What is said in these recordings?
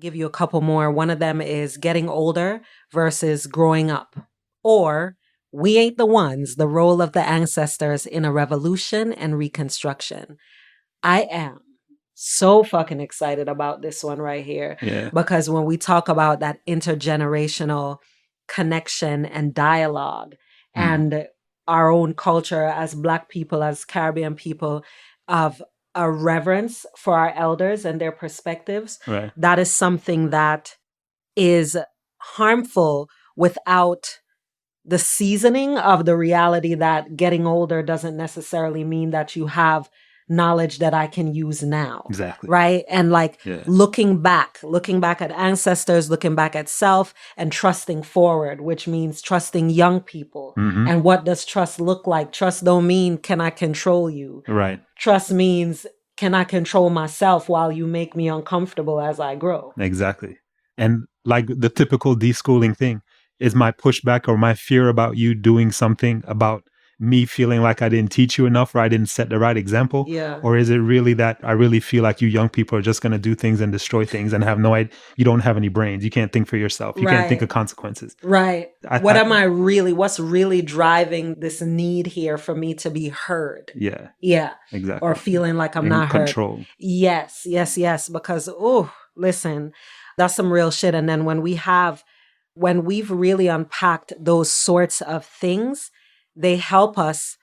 give you a couple more. One of them is getting older versus growing up. Or we ain't the ones, the role of the ancestors in a revolution and reconstruction. I am so fucking excited about this one right here. Yeah. Because when we talk about that intergenerational connection and dialogue and our own culture as Black people, as Caribbean people, of a reverence for our elders and their perspectives, Right. that is something that is harmful without the seasoning of the reality that getting older doesn't necessarily mean that you have knowledge that I can use now. Exactly. Right. And like Yeah. looking back at ancestors, looking back at self and trusting forward, which means trusting young people. Mm-hmm. And what does trust look like? Trust don't mean, can I control you? Right. Trust means, can I control myself while you make me uncomfortable as I grow? Exactly. And like the typical deschooling thing is my pushback or my fear about you doing something about me feeling like I didn't teach you enough or I didn't set the right example? Yeah. Or is it really that I really feel like you young people are just going to do things and destroy things and have no idea? You don't have any brains. You can't think for yourself. You can't think of consequences. Right. What's really driving this need here for me to be heard? Yeah. Yeah. Exactly. Or feeling like I'm not control. heard. Yes. Because, listen, that's some real shit. And then when we've really unpacked those sorts of things, they help us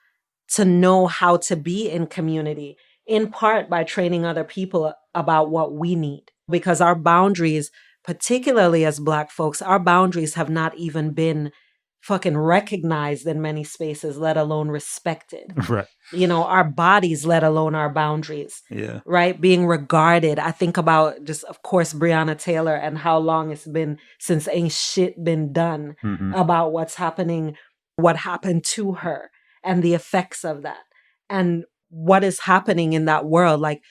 to know how to be in community, in part by training other people about what we need. Because our boundaries, particularly as Black folks, our boundaries have not even been fucking recognized in many spaces, let alone respected. Right. Our bodies, let alone our boundaries. Yeah. Right? Being regarded. I think about just, of course, Breonna Taylor and how long it's been since ain't shit been done about what's happening, what happened to her and the effects of that. And what is happening in that world. Like,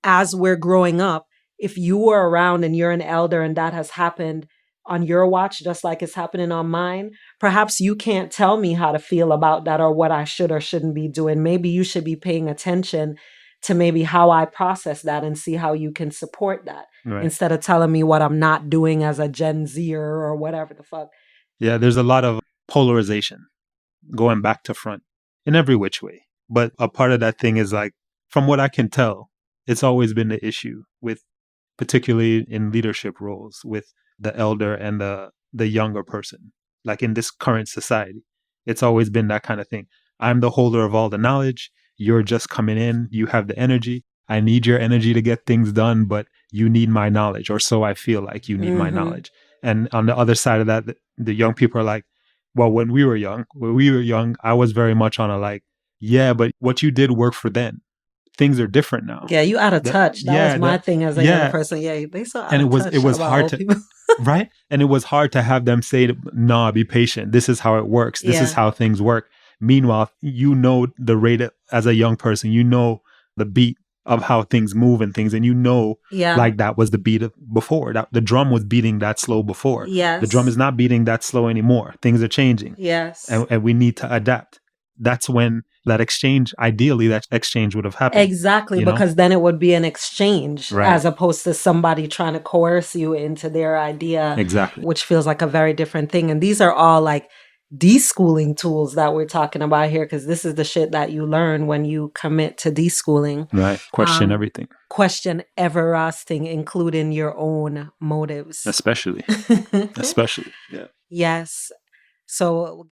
as we're growing up, if you were around and you're an elder and that has happened on your watch, just like it's happening on mine, perhaps you can't tell me how to feel about that or what I should or shouldn't be doing. Maybe you should be paying attention to maybe how I process that and see how you can support that instead of telling me what I'm not doing as a Gen Zer or whatever the fuck. Yeah, there's a lot of polarization going back to front in every which way. But a part of that thing is like, from what I can tell, it's always been the issue with, particularly in leadership roles, with the elder and the younger person. Like in this current society, it's always been that kind of thing. I'm the holder of all the knowledge. You're just coming in. You have the energy. I need your energy to get things done, but you need my knowledge, or so I feel like you need my knowledge. And on the other side of that, the young people are like, well, when we were young, I was very much on a like, yeah, but what you did worked for then. Things are different now. Yeah, you out of touch. That was my thing as a young person. Yeah, they saw out and of touch. it was hard to, right? And it was hard to have them say, nah, be patient. This is how it works. This is how things work. Meanwhile, you know the rate as a young person, you know the beat of how things move and things. And you know, like that was the beat of before. That the drum was beating that slow before. Yes. The drum is not beating that slow anymore. Things are changing. Yes. And we need to adapt. That's when that exchange would have happened. Exactly, because then it would be an exchange as opposed to somebody trying to coerce you into their idea. Exactly. Which feels like a very different thing. And these are all like deschooling tools that we're talking about here, because this is the shit that you learn when you commit to deschooling. Right. Question everything. Question everlasting, including your own motives. Especially. Yeah. Yes. So